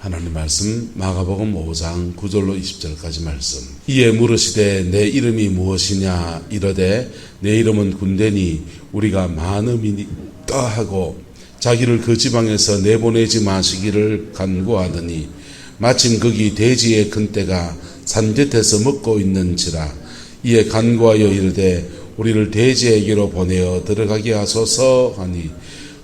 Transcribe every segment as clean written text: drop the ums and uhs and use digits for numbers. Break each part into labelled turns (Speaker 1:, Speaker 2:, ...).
Speaker 1: 하나님 말씀 마가복음 5장 9절로 20절까지 말씀. 이에 물으시되 내 이름이 무엇이냐 이르되 내 이름은 군대니 우리가 많음이니까 하고 자기를 그 지방에서 내보내지 마시기를 간구하더니 마침 거기 돼지의 큰 떼가 산곁에서 먹고 있는지라. 이에 간구하여 이르되 우리를 돼지에게로 보내어 들어가게 하소서 하니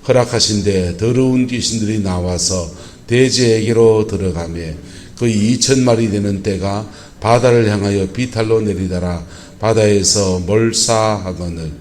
Speaker 1: 허락하신대 더러운 귀신들이 나와서 돼지에게로 들어가매 거의 2,000마리 되는 떼가 바다를 향하여 비탈로 내리다라 바다에서 몰사하거늘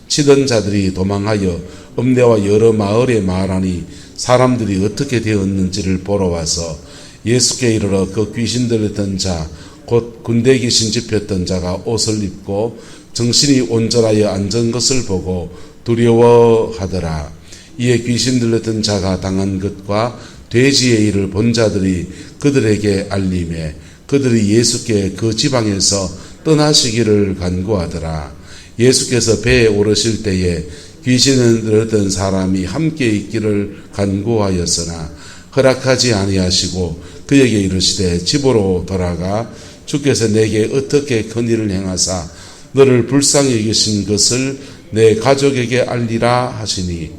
Speaker 1: 치던 자들이 도망하여 읍내와 여러 마을에 말하니 사람들이 어떻게 되었는지를 보러 와서 예수께 이르러 그 귀신 들렸던 자 곧 군대 귀신 집혔던 자가 옷을 입고 정신이 온전하여 앉은 것을 보고 두려워하더라. 이에 귀신 들렸던 자가 당한 것과 돼지의 일을 본 자들이 그들에게 알림해 그들이 예수께 그 지방에서 떠나시기를 간구하더라. 예수께서 배에 오르실 때에 귀신을 들었던 사람이 함께 있기를 간구하였으나 허락하지 아니하시고 그에게 이르시되 집으로 돌아가 주께서 내게 어떻게 큰 일을 행하사 너를 불쌍히 여기신 것을 내 가족에게 알리라 하시니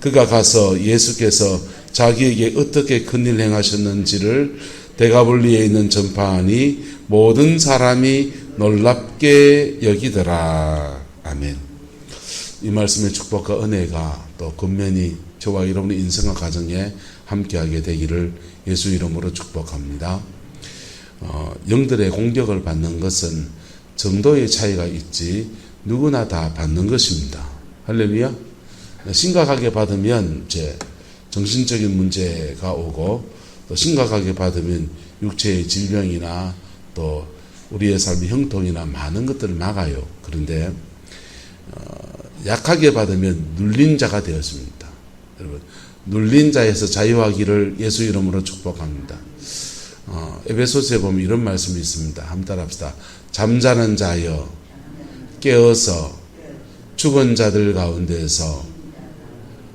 Speaker 1: 그가 가서 예수께서 자기에게 어떻게 큰 일 행하셨는지를 데가볼리에 있는 전파하니 모든 사람이 놀랍게 여기더라. 아멘. 이 말씀의 축복과 은혜가 또 근면히 저와 여러분의 인생과 가정에 함께하게 되기를 예수 이름으로 축복합니다. 영들의 공격을 받는 것은 정도의 차이가 있지 누구나 다 받는 것입니다. 할렐루야. 심각하게 받으면 이제 정신적인 문제가 오고 또 심각하게 받으면 육체의 질병이나 또 우리의 삶의 형통이나 많은 것들을 막아요. 그런데 약하게 받으면 눌린 자가 되었습니다. 여러분, 눌린 자에서 자유하기를 예수 이름으로 축복합니다. 에베소서에 보면 이런 말씀이 있습니다. 한번 따라합시다. 잠자는 자여 깨어서 죽은 자들 가운데서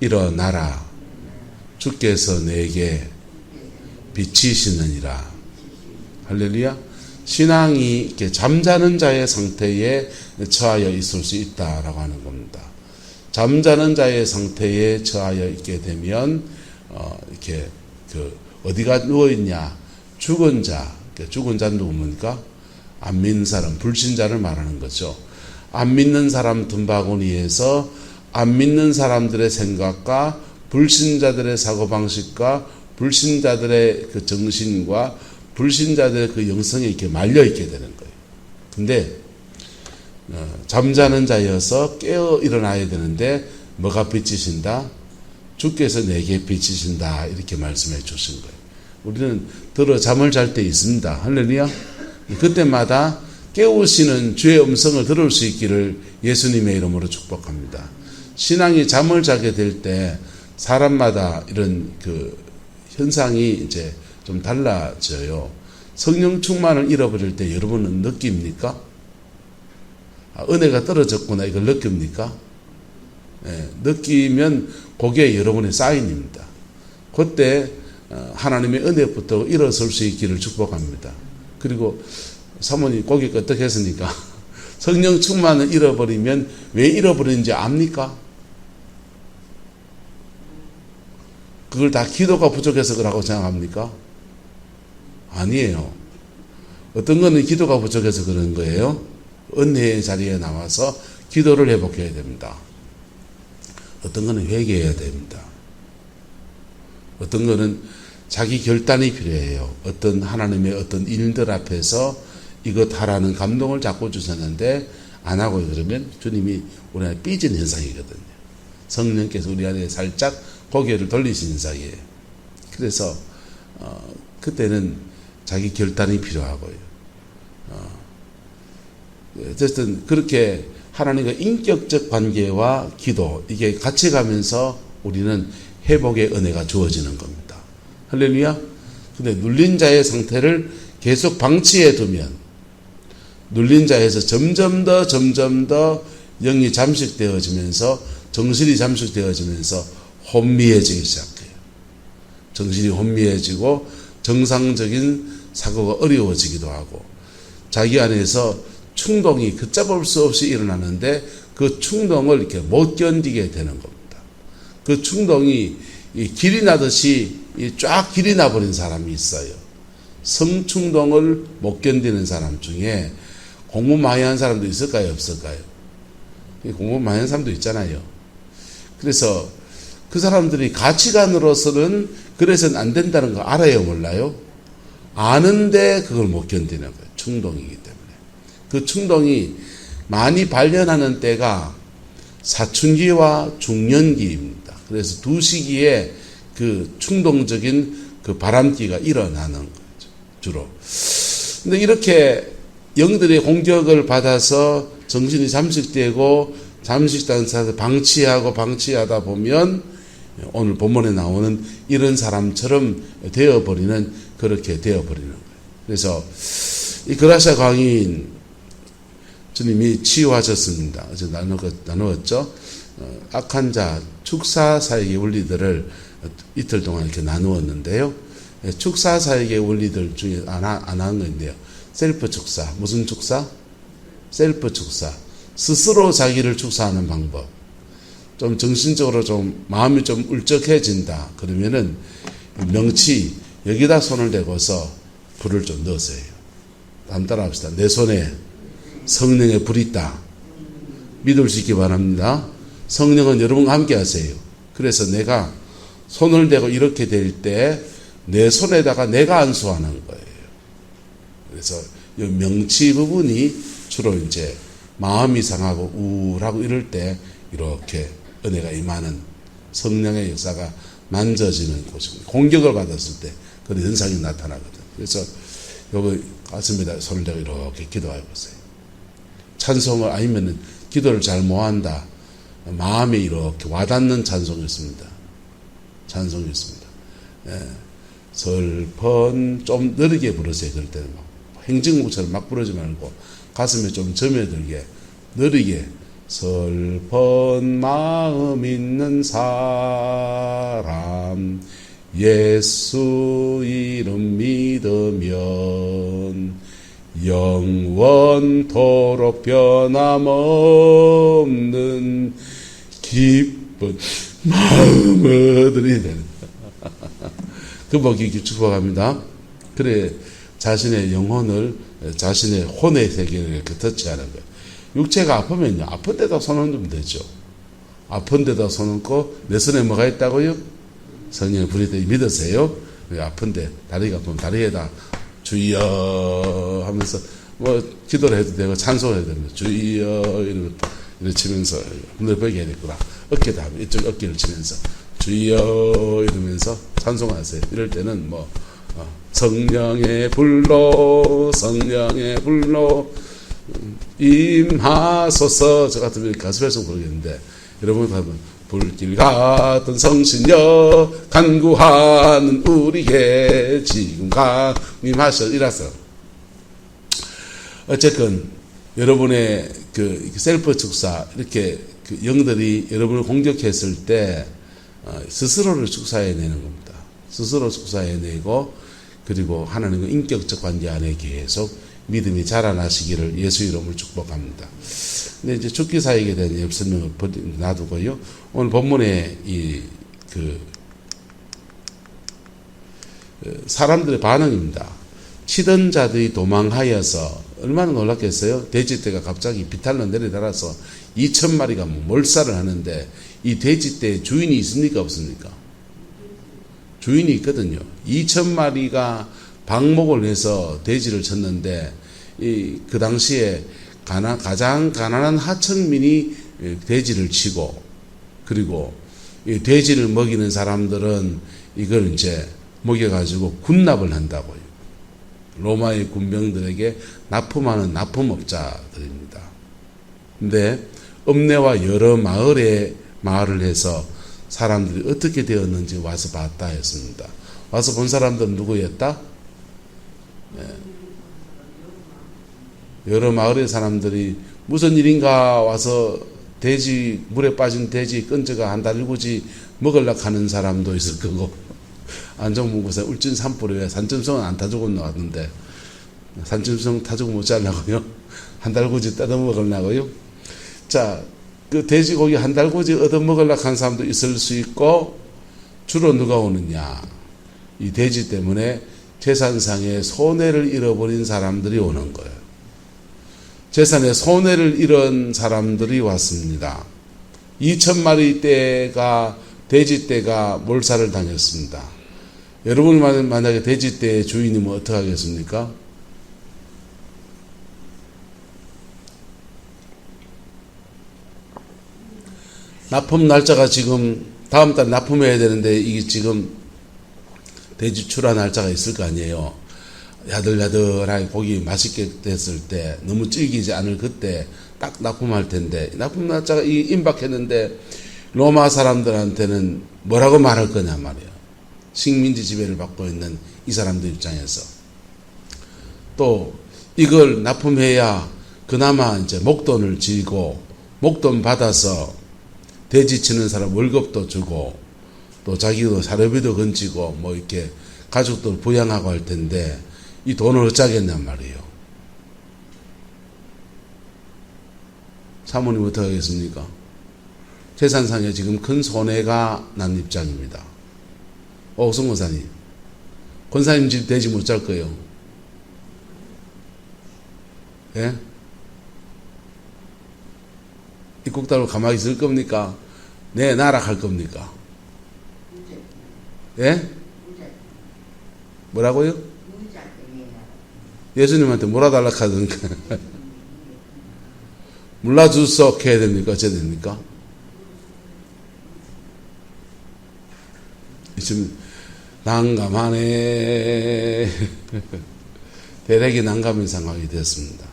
Speaker 1: 일어나라. 주께서 내게 비치시느니라. 할렐루야. 신앙이 이렇게 잠자는 자의 상태에 처하여 있을 수 있다라고 하는 겁니다. 잠자는 자의 상태에 처하여 있게 되면 이렇게 어디가 누워 있냐? 죽은 자. 죽은 자는 누굽니까? 안 믿는 사람, 불신자를 말하는 거죠. 안 믿는 사람 tum바구니에서 안 믿는 사람들의 생각과 불신자들의 사고방식과 불신자들의 그 정신과 불신자들의 그 영성에 이렇게 말려있게 되는 거예요. 근데 잠자는 자여서 깨어 일어나야 되는데 뭐가 비치신다? 주께서 내게 비치신다. 이렇게 말씀해 주신 거예요. 우리는 들어 잠을 잘 때 있습니다. 할렐루야. 그때마다 깨우시는 주의 음성을 들을 수 있기를 예수님의 이름으로 축복합니다. 신앙이 잠을 자게 될 때 사람마다 이런 그 현상이 이제 좀 달라져요. 성령 충만을 잃어버릴 때 여러분은 느낍니까? 은혜가 떨어졌구나 이걸 느낍니까? 네, 느끼면 그게 여러분의 사인입니다. 그때 하나님의 은혜부터 일어설 수 있기를 축복합니다. 그리고 사모님 고개 끄덕했으니까 성령 충만을 잃어버리면 왜 잃어버리는지 압니까? 그걸 다 기도가 부족해서 그러라고 생각합니까? 아니에요. 어떤 거는 기도가 부족해서 그런 거예요. 은혜의 자리에 나와서 기도를 회복해야 됩니다. 어떤 거는 회개해야 됩니다. 어떤 거는 자기 결단이 필요해요. 어떤 하나님의 어떤 일들 앞에서 이것 하라는 감동을 자꾸 주셨는데 안 하고 그러면 주님이 우리 안에 삐진 현상이거든요. 성령께서 우리 안에 살짝 고개를 돌리신 현상이에요. 그래서 그때는 자기 결단이 필요하고요. 어쨌든 그렇게 하나님과 인격적 관계와 기도 이게 같이 가면서 우리는 회복의 은혜가 주어지는 겁니다. 할렐루야. 근데 눌린 자의 상태를 계속 방치해 두면 눌린 자에서 점점 더 영이 잠식되어지면서 정신이 잠식되어지면서 혼미해지기 시작해요. 정신이 혼미해지고 정상적인 사고가 어려워지기도 하고 자기 안에서 충동이 걷잡을 수 없이 일어나는데 그 충동을 이렇게 못 견디게 되는 겁니다. 그 충동이 길이 나듯이 쫙 길이 나버린 사람이 있어요. 성충동을 못 견디는 사람 중에 공부 많이 한 사람도 있을까요? 없을까요? 공부 많이 한 사람도 있잖아요. 그래서 그 사람들이 가치관으로서는 그래서는 안 된다는 거 알아요? 몰라요? 아는데 그걸 못 견디는 거예요. 충동이기 때문에. 그 충동이 많이 발현하는 때가 사춘기와 중년기입니다. 그래서 두 시기에 그 충동적인 그 바람기가 일어나는 거죠. 주로. 근데 이렇게 영들의 공격을 받아서 정신이 잠식되고 잠식된 상태에서 방치하다 보면 오늘 본문에 나오는 이런 사람처럼 그렇게 되어버리는 거예요. 그래서 이 그라시아 광인 주님이 치유하셨습니다. 어제 나누었죠. 악한 자, 축사사역의 원리들을 이틀 동안 이렇게 나누었는데요. 축사사역의 원리들 중에 하나 한 건데요. 셀프 축사. 무슨 축사? 셀프 축사. 스스로 자기를 축사하는 방법. 좀 정신적으로 좀 마음이 좀 울적해진다. 그러면은 명치 여기다 손을 대고서 불을 좀 넣으세요. 다음 따라 합시다. 내 손에 성령의 불이 있다. 믿을 수 있기 바랍니다. 성령은 여러분과 함께 하세요. 그래서 내가 손을 대고 이렇게 될 때 내 손에다가 내가 안수하는 거예요. 그래서 이 명치 부분이 주로 이제 마음이 상하고 우울하고 이럴 때 이렇게 은혜가 임하는 성령의 역사가 만져지는 곳입니다. 공격을 받았을 때 그런 현상이 나타나거든요. 그래서 여기 가슴에다 손을 대고 이렇게 기도해 보세요. 찬송을 아니면은 기도를 잘 못한다. 마음에 이렇게 와닿는 찬송이었습니다. 예. 슬픈 좀 느리게 부르세요. 그럴 때는 막 행진곡처럼 막 부르지 말고 가슴에 좀 점여들게 느리게 슬픈 마음 있는 사람 예수 이름 믿으면 영원토록 변함없는 기쁜 마음을 얻으리 되는 그 복이 축복합니다. 그래 자신의 영혼을 자신의 혼의 세계를 이렇게 터치하는 거예요. 육체가 아프면요. 아픈 데다 손 얹으면 되죠. 아픈 데다 손 얹고 내 손에 뭐가 있다고요? 성령의 불이 있다 믿으세요. 아픈데 다리가 아프면 다리에다 주여 하면서 뭐 기도를 해도 되고 찬송을 해도 됩니다. 주여 이렇게 치면서 넓게 해야 되겠구나. 어깨다 하면 이쪽 어깨를 치면서 주여 이러면서 찬송하세요. 이럴 때는 뭐 성령의 불로 임하소서 저 같으면 가수별성 부르겠는데 여러분 하면 불길 같은 성신여 간구하는 우리에게 지금 강림하셔 이라서 어쨌건 여러분의 그 셀프 축사 이렇게 그 영들이 여러분을 공격했을 때 스스로를 축사해내는 겁니다. 스스로 축사해내고 그리고 하나님과 인격적 관계 안에 계속 믿음이 자라나시기를 예수 이름으로 축복합니다. 근데 이제 죽기 사역에 대한 옆 설명을 놔두고요. 오늘 본문에 사람들의 반응입니다. 치던 자들이 도망하여서 얼마나 놀랐겠어요? 돼지떼가 갑자기 비탈로 내려달아서 2,000마리가 몰살을 하는데 이 돼지떼에 주인이 있습니까? 없습니까? 주인이 있거든요. 2,000마리가 방목을 해서 돼지를 쳤는데 그 당시에 가장 가난한 하층민이 돼지를 치고 그리고 이 돼지를 먹이는 사람들은 이걸 이제 먹여가지고 군납을 한다고요. 로마의 군병들에게 납품하는 납품업자들입니다. 근데 읍내와 여러 마을을 해서 사람들이 어떻게 되었는지 와서 봤다 했습니다. 와서 본 사람들은 누구였다? 여러 마을의 사람들이 무슨 일인가 와서 물에 빠진 돼지 끈저가 한 달구지 먹으려고 하는 사람도 있을 거고 안전문고사 울진 산불에 산짐승은 안 타주고 나왔는데 산짐승 타주고 못 자려고요? 한 달구지 뜯어먹으려고요? 자, 그 돼지고기 한 달구지 얻어먹으려고 한 사람도 있을 수 있고, 주로 누가 오느냐? 이 돼지 때문에 재산상의 손해를 잃어버린 사람들이 오는 거예요. 재산에 손해를 잃은 사람들이 왔습니다. 2,000마리 떼가 돼지 떼가 몰살을 당했습니다. 여러분 만약에 돼지 떼의 주인이면 어떻게 하겠습니까? 납품 날짜가 지금 다음 달 납품해야 되는데 이게 지금 돼지 출하 날짜가 있을 거 아니에요. 야들야들하게 고기 맛있게 됐을 때 너무 질기지 않을 그때 딱 납품할 텐데 납품 날짜가 임박했는데 로마 사람들한테는 뭐라고 말할 거냐 말이에요. 식민지 지배를 받고 있는 이 사람들 입장에서 또 이걸 납품해야 그나마 이제 목돈을 지고 목돈 받아서 돼지 치는 사람 월급도 주고 또 자기도 사료비도 건지고 뭐 이렇게 가족들 부양하고 할 텐데 이 돈을 어쩌겠냔 말이에요. 사모님 어떻게 하겠습니까? 재산상에 지금 큰 손해가 난 입장입니다. 옥성 권사님, 권사님 집 돼지 못 잘 거예요. 예? 입국달로 가만히 있을 겁니까? 네, 나락할 겁니까? 예? 뭐라고요? 예수님한테 몰아달라 하던가. 몰라주소 해야 됩니까? 어째야 됩니까? 지금 난감하네. 대략이 난감한 상황이 됐습니다.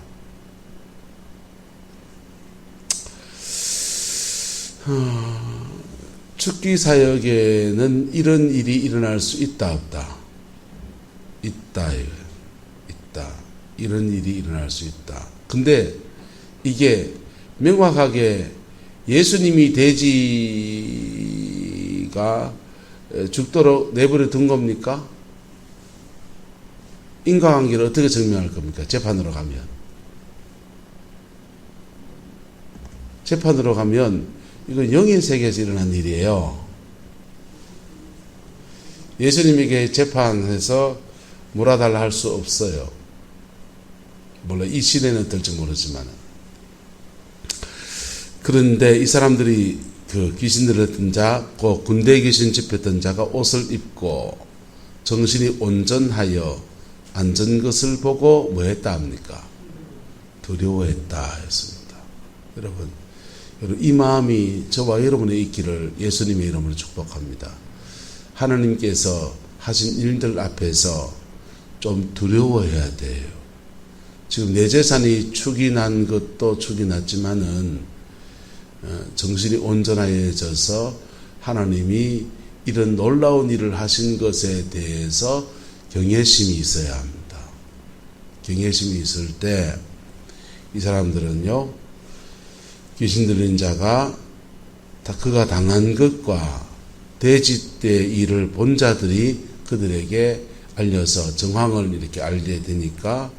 Speaker 1: 축기 사역에는 이런 일이 일어날 수 있다 없다? 있다. 이런 일이 일어날 수 있다. 근데 이게 명확하게 예수님이 돼지가 죽도록 내버려 둔 겁니까? 인과관계를 어떻게 증명할 겁니까? 재판으로 가면. 재판으로 가면 이건 영인 세계에서 일어난 일이에요. 예수님에게 재판해서 몰아달라 할 수 없어요. 물론 이 시대는 어떨지 모르지만. 그런데 이 사람들이 그 귀신 들었던 자, 그 군대 귀신 집혔던 자가 옷을 입고 정신이 온전하여 앉은 것을 보고 뭐 했다 합니까? 두려워했다 했습니다. 여러분 이 마음이 저와 여러분의 있기를 예수님의 이름으로 축복합니다. 하나님께서 하신 일들 앞에서 좀 두려워해야 돼요. 지금 내 재산이 축이 난 것도 축이 났지만은 정신이 온전해져서 하나님이 이런 놀라운 일을 하신 것에 대해서 경외심이 있어야 합니다. 경외심이 있을 때 이 사람들은요, 귀신 들린 자가 다 그가 당한 것과 돼지 때 일을 본 자들이 그들에게 알려서 정황을 이렇게 알게 되니까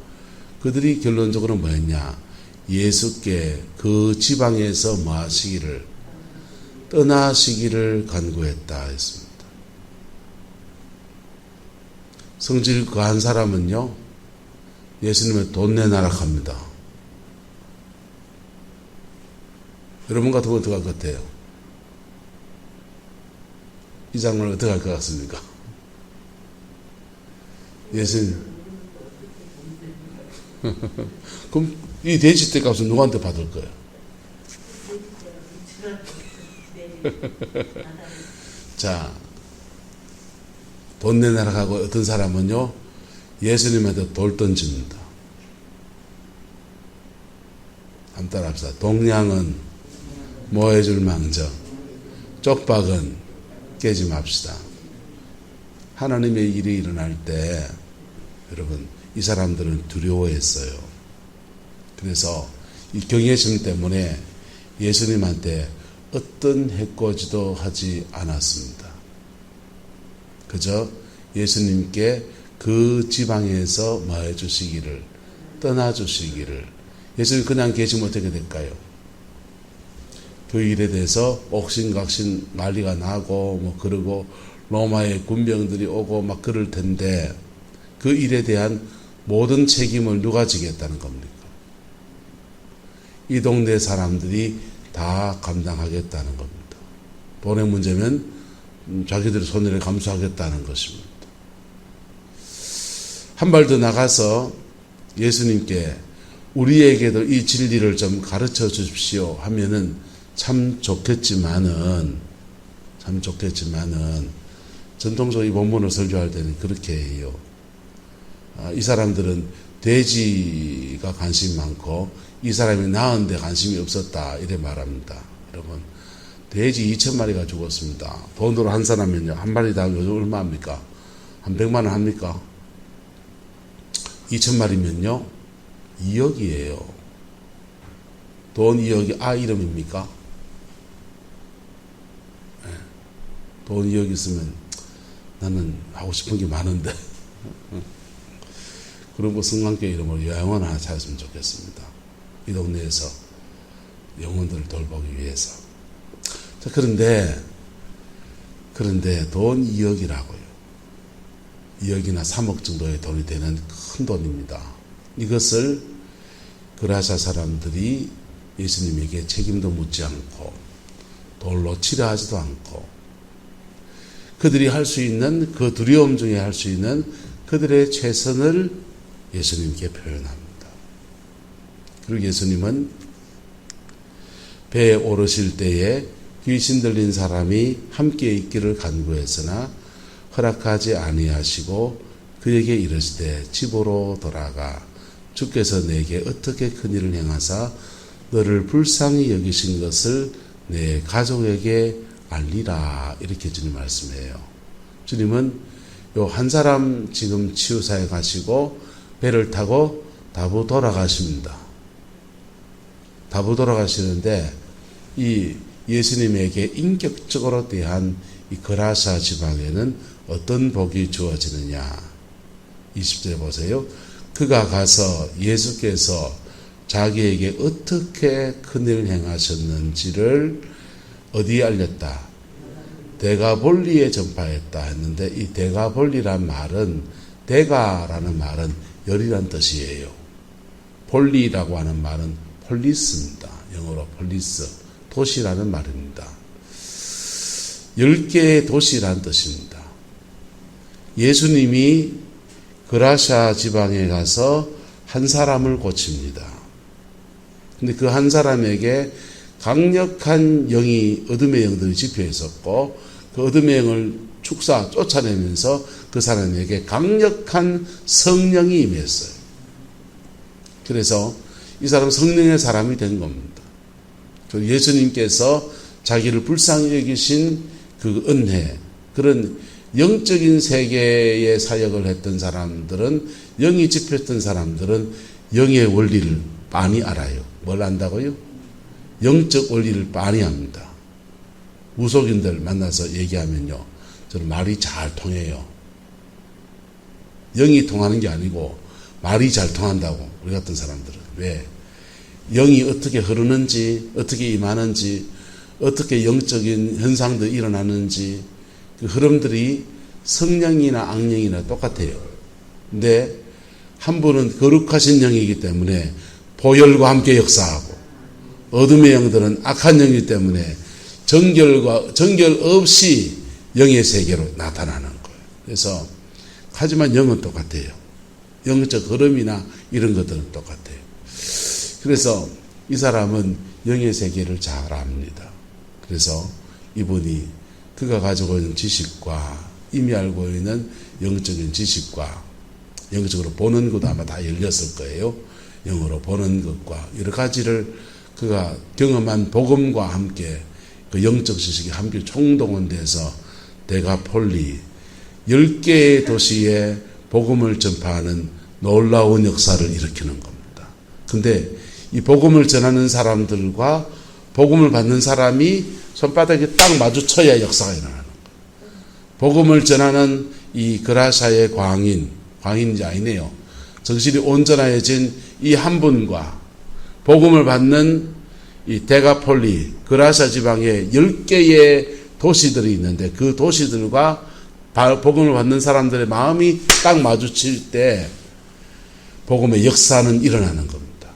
Speaker 1: 그들이 결론적으로 뭐였냐? 예수께 그 지방에서 뭐 하시기를 떠나시기를 간구했다 했습니다. 성질 과한 사람은요, 예수님의 돈 내놔라 합니다. 여러분 같으면 어떻게 할 것 같아요? 이 장면을 어떻게 할 것 같습니까? 예수님. 그럼 이 돼지떼 값은 누구한테 받을 거예요? 자, 돈 내놔라 하고 어떤 사람은요, 예수님한테 돌 던집니다. 한번 따라합시다. 동량은 모해줄 망정, 쪽박은 깨지 맙시다. 하나님의 일이 일어날 때 여러분 이 사람들은 두려워했어요. 그래서 이 경외심 때문에 예수님한테 어떤 해코지도 하지 않았습니다. 그저 예수님께 그 지방에서 뭐 해주시기를, 떠나주시기를. 예수님 그냥 계시면 어떻게 될까요? 그 일에 대해서 옥신각신 난리가 나고 뭐 그러고 로마의 군병들이 오고 막 그럴 텐데 그 일에 대한 모든 책임을 누가 지겠다는 겁니까? 이 동네 사람들이 다 감당하겠다는 겁니다. 돈의 문제면 자기들의 손해를 감수하겠다는 것입니다. 한 발 더 나가서 예수님께 우리에게도 이 진리를 좀 가르쳐 주십시오 하면은 참 좋겠지만은 전통적으로 이 본문을 설교할 때는 그렇게 해요. 이 사람들은 돼지가 관심이 많고 이 사람이 낳은데 관심이 없었다 이래 말합니다. 여러분, 돼지 2,000마리가 죽었습니다. 돈으로 한 사람면요, 한 마리당 요즘 얼마입니까? 한 100만 원 합니까? 2,000마리면요 2억이에요. 돈 2억이 이름입니까? 네. 돈 2억 있으면 나는 하고 싶은 게 많은데 그런 거 성관계 이름으로 요양원 하나 찾았으면 좋겠습니다. 이 동네에서 영혼들을 돌보기 위해서. 자, 그런데 돈 2억이라고요. 2억이나 3억 정도의 돈이 되는 큰 돈입니다. 이것을 그라사 사람들이 예수님에게 책임도 묻지 않고 돌로 치려 하지도 않고 그들이 할 수 있는 그 두려움 중에 할 수 있는 그들의 최선을 예수님께 표현합니다. 그리고 예수님은 배에 오르실 때에 귀신 들린 사람이 함께 있기를 간구했으나 허락하지 아니하시고 그에게 이르시되 집으로 돌아가 주께서 내게 어떻게 큰 일을 행하사 너를 불쌍히 여기신 것을 내 가족에게 알리라. 이렇게 주님 말씀해요. 주님은 요 한 사람 지금 치유사에 가시고 배를 타고 다부 돌아가십니다. 다부 돌아가시는데 이 예수님에게 인격적으로 대한 이 거라사 지방에는 어떤 복이 주어지느냐. 20절에 보세요. 그가 가서 예수께서 자기에게 어떻게 큰일을 행하셨는지를 어디에 알렸다? 데가볼리에 전파했다 했는데 이 데가볼리란 말은 데가라는 말은 열이란 뜻이에요. 볼리라고 하는 말은 폴리스입니다. 영어로 폴리스, 도시라는 말입니다. 10개의 도시라는 뜻입니다. 예수님이 그라샤 지방에 가서 한 사람을 고칩니다. 근데 그 한 사람에게 강력한 영이, 어둠의 영들이 집혀 있었고 그 어둠의 영을 쫓아내면서 그 사람에게 강력한 성령이 임했어요. 그래서 이 사람은 성령의 사람이 된 겁니다. 예수님께서 자기를 불쌍히 여기신 그 은혜, 그런 영적인 세계의 사역을 했던 사람들은, 영이 집혔던 사람들은 영의 원리를 많이 알아요. 뭘 안다고요? 영적 원리를 많이 합니다. 무속인들 만나서 얘기하면요, 저는 말이 잘 통해요. 영이 통하는 게 아니고 말이 잘 통한다고, 우리 같은 사람들은. 왜? 영이 어떻게 흐르는지, 어떻게 임하는지, 어떻게 영적인 현상들이 일어나는지 그 흐름들이 성령이나 악령이나 똑같아요. 근데 한 분은 거룩하신 영이기 때문에 보혈과 함께 역사하고, 어둠의 영들은 악한 영이기 때문에 정결 없이 영의 세계로 나타나는 거예요. 그래서 하지만 영은 똑같아요. 영적 흐름이나 이런 것들은 똑같아요. 그래서 이 사람은 영의 세계를 잘 압니다. 그래서 이분이 그가 가지고 있는 지식과 이미 알고 있는 영적인 지식과 영적으로 보는 것도 아마 다 열렸을 거예요. 영으로 보는 것과 여러 가지를 그가 경험한 복음과 함께 그 영적 지식이 함께 총동원돼서 데가폴리 10개의 도시에 복음을 전파하는 놀라운 역사를 일으키는 겁니다. 근데 이 복음을 전하는 사람들과 복음을 받는 사람이 손바닥에 딱 마주쳐야 역사가 일어나는 거예요. 복음을 전하는 이 그라사의 광인이 아니네요. 정신이 온전해진 이 한 분과 복음을 받는 이 데가폴리 그라사 지방에 10개의 도시들이 있는데 그 도시들과 복음을 받는 사람들의 마음이 딱 마주칠 때 복음의 역사는 일어나는 겁니다.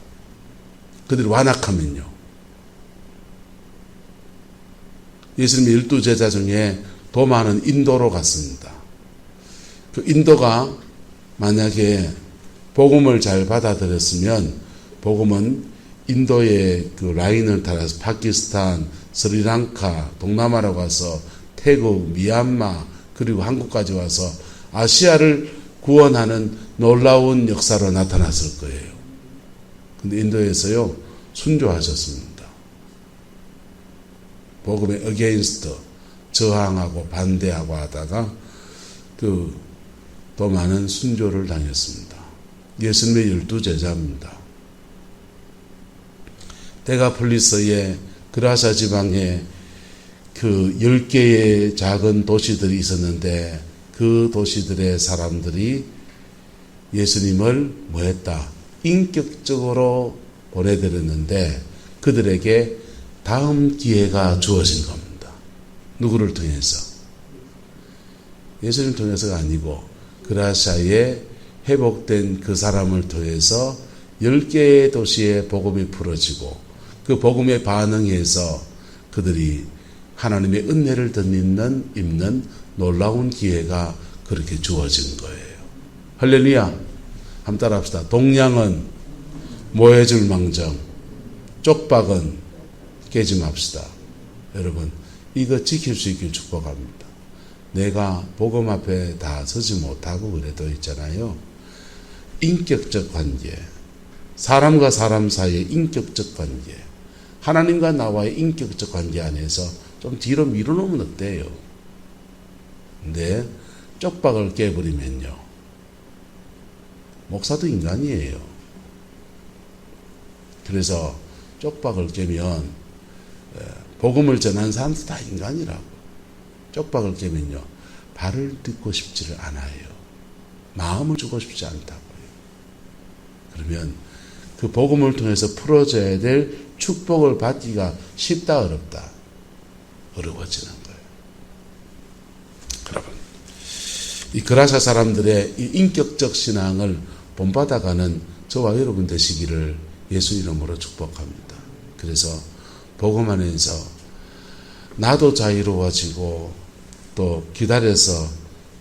Speaker 1: 그들이 완악하면요. 예수님의 12제자 중에 도마는 인도로 갔습니다. 그 인도가 만약에 복음을 잘 받아들였으면 복음은 인도의 그 라인을 따라서 파키스탄, 스리랑카, 동남아로 가서 태국, 미얀마 그리고 한국까지 와서 아시아를 구원하는 놀라운 역사로 나타났을 거예요. 근데 인도에서요 순교하셨습니다. 복음의 against 저항하고 반대하고 하다가 또 많은 순교를 당했습니다. 예수님의 12제자입니다. 데가폴리스의 그라사 지방에 그 10개의 작은 도시들이 있었는데 그 도시들의 사람들이 예수님을 뭐했다? 인격적으로 보내드렸는데 그들에게 다음 기회가 주어진 겁니다. 누구를 통해서? 예수님 통해서가 아니고 그라사에 회복된 그 사람을 통해서 10개의 도시에 복음이 풀어지고 그 복음에 반응해서 그들이 하나님의 은혜를 입는 놀라운 기회가 그렇게 주어진 거예요. 할렐루야. 한번 따라합시다. 동량은 모여줄 망정, 쪽박은 깨지 맙시다. 여러분, 이거 지킬 수 있길 축복합니다. 내가 복음 앞에 다 서지 못하고 그래도 있잖아요. 인격적 관계, 사람과 사람 사이의 인격적 관계, 하나님과 나와의 인격적 관계 안에서 좀 뒤로 밀어놓으면 어때요? 근데 쪽박을 깨버리면요. 목사도 인간이에요. 그래서 쪽박을 깨면 복음을 전하는 사람도 다 인간이라고. 쪽박을 깨면요. 발을 딛고 싶지를 않아요. 마음을 주고 싶지 않다고요. 그러면 그 복음을 통해서 풀어져야 될 축복을 받기가 쉽다 어렵다? 어려워지는 거예요. 여러분, 이 그라사 사람들의 이 인격적 신앙을 본받아가는 저와 여러분 되시기를 예수 이름으로 축복합니다. 그래서 복음 안에서 나도 자유로워지고 또 기다려서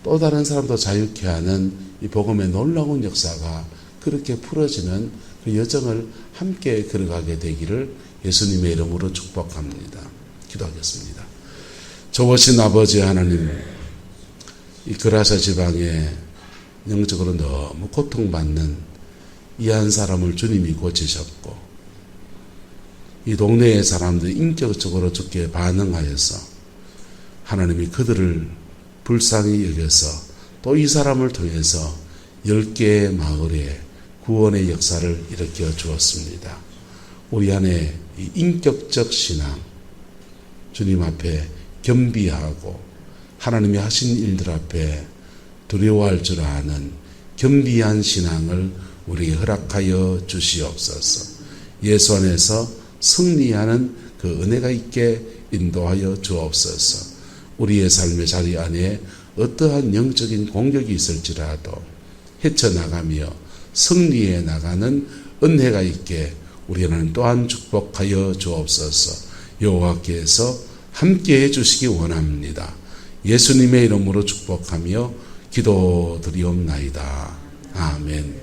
Speaker 1: 또 다른 사람도 자유케 하는 이 복음의 놀라운 역사가 그렇게 풀어지는 그 여정을 함께 걸어가게 되기를 예수님의 이름으로 축복합니다. 기도하겠습니다. 좋으신 아버지 하나님, 이 그라사 지방에 영적으로 너무 고통받는 이 한 사람을 주님이 고치셨고 이 동네의 사람들이 인격적으로 주께 반응하여서 하나님이 그들을 불쌍히 여겨서 또 이 사람을 통해서 10개의 마을에 구원의 역사를 일으켜 주었습니다. 우리 안에 이 인격적 신앙, 주님 앞에 겸비하고 하나님이 하신 일들 앞에 두려워할 줄 아는 겸비한 신앙을 우리에게 허락하여 주시옵소서. 예수 안에서 승리하는 그 은혜가 있게 인도하여 주옵소서. 우리의 삶의 자리 안에 어떠한 영적인 공격이 있을지라도 헤쳐나가며 승리해 나가는 은혜가 있게 우리 하나님 또한 축복하여 주옵소서. 여호와께서 함께해 주시기 원합니다. 예수님의 이름으로 축복하며 기도드리옵나이다. 아멘.